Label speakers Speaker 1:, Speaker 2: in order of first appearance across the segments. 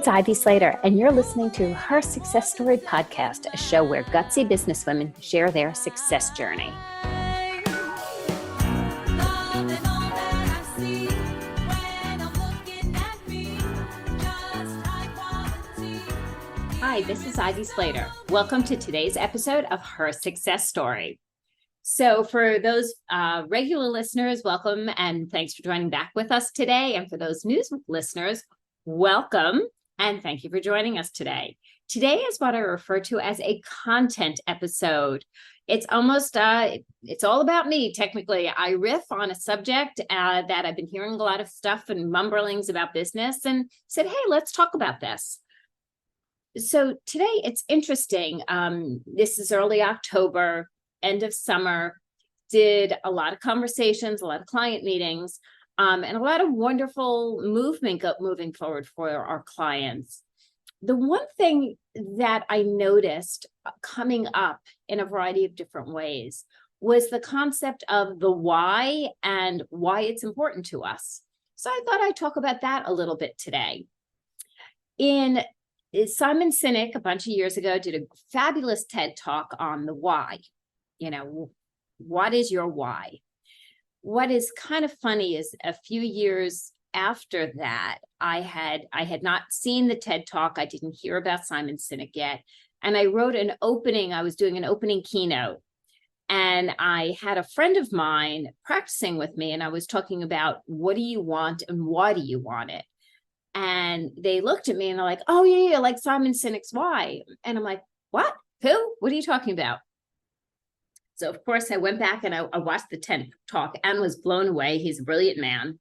Speaker 1: It's Ivy Slater, and you're listening to Her Success Story podcast, a show where gutsy businesswomen share their success journey. Hi, this is Ivy Slater. Welcome to today's episode of Her Success Story. So for those regular listeners, welcome, and thanks for joining back with us today. And for those new listeners, welcome. And thank you for joining us today. Today is what I refer to as a content episode. It's almost, it's all about me, technically. I riff on a subject that I've been hearing a lot of stuff and mumblings about business and said, hey, let's talk about this. So today it's interesting. This is early October, end of summer, did a lot of conversations, a lot of client meetings. And a lot of wonderful movement moving forward for our clients. The one thing that I noticed coming up in a variety of different ways was the concept of the why and why it's important to us. So I thought I'd talk about that a little bit today. Sinek, a bunch of years ago, did a fabulous TED talk on the why. You know, what is your why? What is kind of funny is a few years after that, I had not seen the TED Talk. I didn't hear about Sinek yet. And I wrote I was doing an opening keynote. And I had a friend of mine practicing with me. And I was talking about what do you want and why do you want it? And they looked at me and they're like, oh, yeah, like Sinek's why. And I'm like, what? Who? What are you talking about? So, of course, I went back and I watched the TED Talk and was blown away. He's a brilliant man.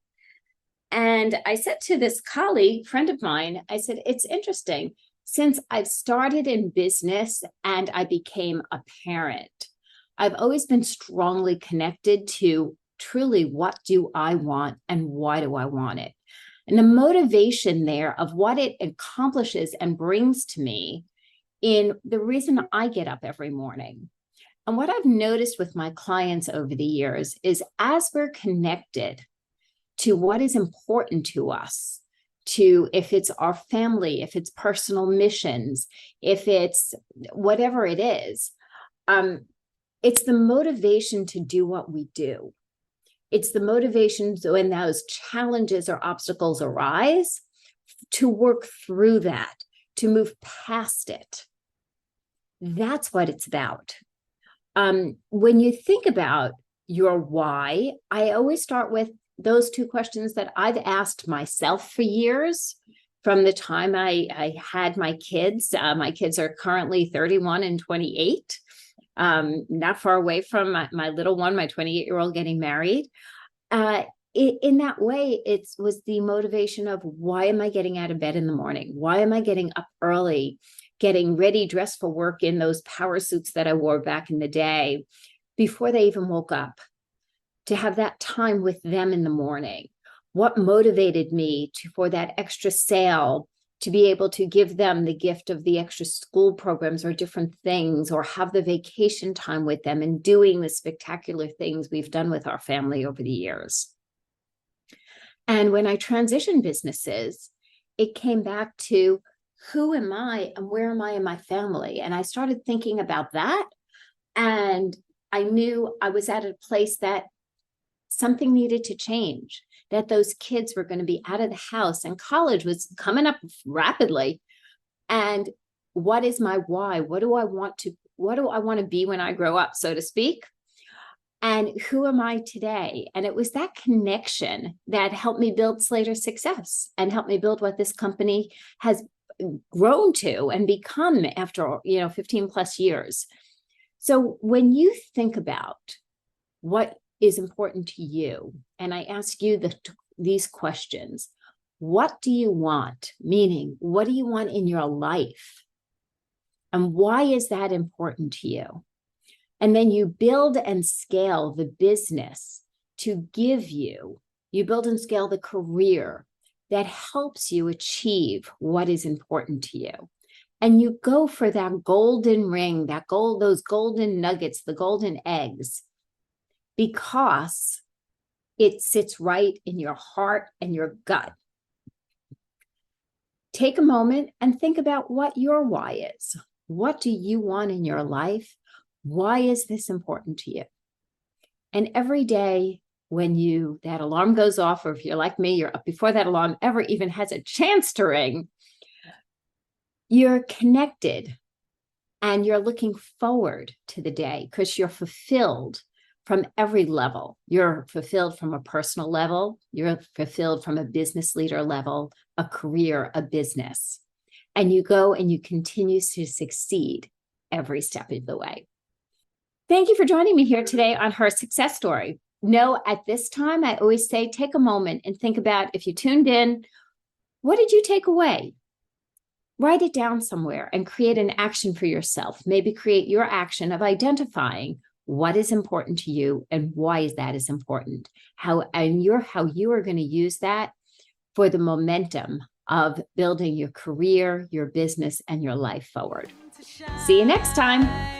Speaker 1: And I said to this colleague, friend of mine, I said, it's interesting. Since I've started in business and I became a parent, I've always been strongly connected to truly what do I want and why do I want it? And the motivation there of what it accomplishes and brings to me in the reason I get up every morning. And what I've noticed with my clients over the years is as we're connected to what is important to us, to if it's our family, if it's personal missions, if it's whatever it is, it's the motivation to do what we do. It's the motivation when those challenges or obstacles arise to work through that, to move past it. That's what it's about. When you think about your why, I always start with those two questions that I've asked myself for years from the time I had my kids. My kids are currently 31 and 28, not far away from my little one, my 28-year-old getting married. In that way, it was the motivation of why am I getting out of bed in the morning? Why am I getting up early? Getting ready, dressed for work in those power suits that I wore back in the day before they even woke up, to have that time with them in the morning. What motivated me for that extra sale, to be able to give them the gift of the extra school programs or different things, or have the vacation time with them and doing the spectacular things we've done with our family over the years. And when I transitioned businesses, it came back to who am I and where am I in my family? And I started thinking about that. And I knew I was at a place that something needed to change, that those kids were going to be out of the house and college was coming up rapidly. And what is my why? What do I want to be when I grow up, so to speak? And who am I today? And it was that connection that helped me build Slater Success and helped me build what this company has grown to and become after 15 plus years. So when you think about what is important to you, and I ask you these questions, what do you want? Meaning, what do you want in your life? And why is that important to you? And then you build and scale the business to give you build and scale the career that helps you achieve what is important to you. And you go for that golden ring, those golden nuggets, the golden eggs, because it sits right in your heart and your gut. Take a moment and think about what your why is. What do you want in your life? Why is this important to you? And every day when that alarm goes off, or if you're like me, you're up before that alarm ever even has a chance to ring, you're connected and you're looking forward to the day because you're fulfilled from every level. You're fulfilled from a personal level. You're fulfilled from a business leader level, a career, a business. And you go and you continue to succeed every step of the way. Thank you for joining me here today on Her Success Story. No, at this time, I always say, take a moment and think about, if you tuned in, what did you take away? Write it down somewhere and create an action for yourself. Maybe create your action of identifying what is important to you and why is that is important. How you are going to use that for the momentum of building your career, your business, and your life forward. See you next time.